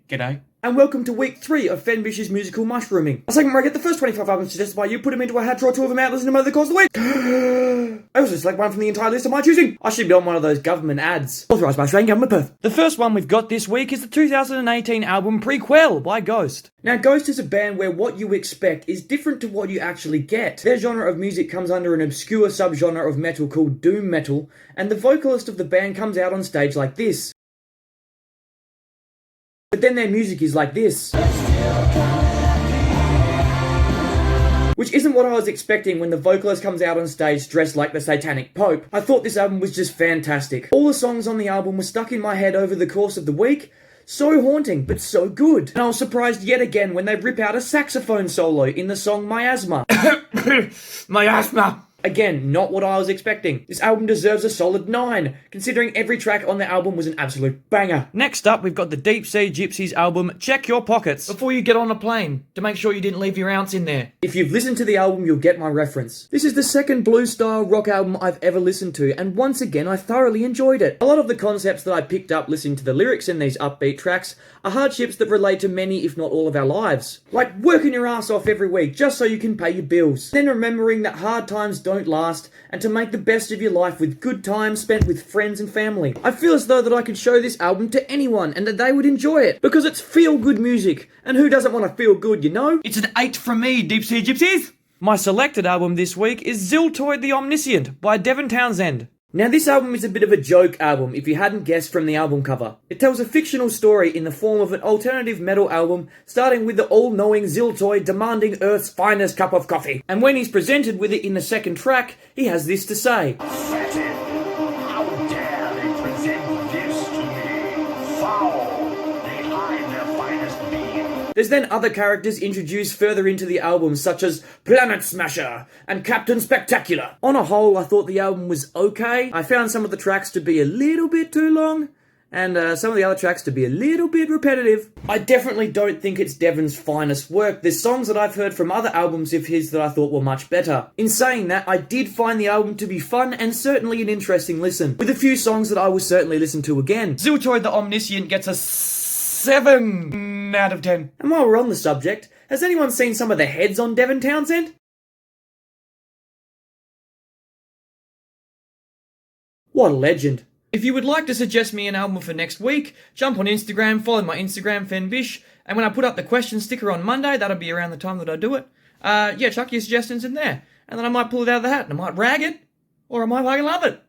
G'day. And welcome to week 3 of Fenbish's musical mushrooming. A segment where I get the first 25 albums suggested by you, put them into a hat, draw 2 of them out, listen to them over the course of the week. I also select one from the entire list of my choosing. I should be on one of those government ads. Authorised by Australian Government Perth. The first one we've got this week is the 2018 album Prequelle by Ghost. Now, Ghost is a band where what you expect is different to what you actually get. Their genre of music comes under an obscure subgenre of metal called doom metal, and the vocalist of the band comes out on stage like this. But then their music is like this. Which isn't what I was expecting when the vocalist comes out on stage dressed like the Satanic Pope. I thought this album was just fantastic. All the songs on the album were stuck in my head over the course of the week. So haunting, but so good. And I was surprised yet again when they rip out a saxophone solo in the song Miasma. Miasma! Again, not what I was expecting. This album deserves a solid 9, considering every track on the album was an absolute banger. Next up, we've got the Deep Sea Gypsies album Check Your Pockets before you get on a plane, to make sure you didn't leave your ounce in there. If you've listened to the album, you'll get my reference. This is the second blues-style rock album I've ever listened to, and once again, I thoroughly enjoyed it. A lot of the concepts that I picked up listening to the lyrics in these upbeat tracks are hardships that relate to many, if not all, of our lives. Like working your ass off every week just so you can pay your bills. Then remembering that hard times don't last, and to make the best of your life with good times spent with friends and family. I feel as though that I could show this album to anyone and that they would enjoy it, because it's feel-good music, and who doesn't want to feel good, you know? It's an 8 from me, Deep Sea Gypsies! My selected album this week is Ziltoid the Omniscient by Devin Townsend. Now, this album is a bit of a joke album, if you hadn't guessed from the album cover. It tells a fictional story in the form of an alternative metal album, starting with the all-knowing Ziltoid demanding Earth's finest cup of coffee. And when he's presented with it in the second track, he has this to say. How dare they present this to me? Foul! They hide their finest being. There's then other characters introduced further into the album, such as Planet Smasher and Captain Spectacular. On a whole, I thought the album was okay. I found some of the tracks to be a little bit too long, and some of the other tracks to be a little bit repetitive. I definitely don't think it's Devin's finest work. There's songs that I've heard from other albums of his that I thought were much better. In saying that, I did find the album to be fun and certainly an interesting listen, with a few songs that I will certainly listen to again. Ziltoid the Omniscient gets a 7 out of 10. And while we're on the subject, has anyone seen some of the heads on Devin Townsend? What a legend. If you would like to suggest me an album for next week, jump on Instagram, follow my Instagram, Fenbish, and when I put up the question sticker on Monday, that'll be around the time that I do it, chuck your suggestions in there, and then I might pull it out of the hat, and I might rag it, or I might fucking love it.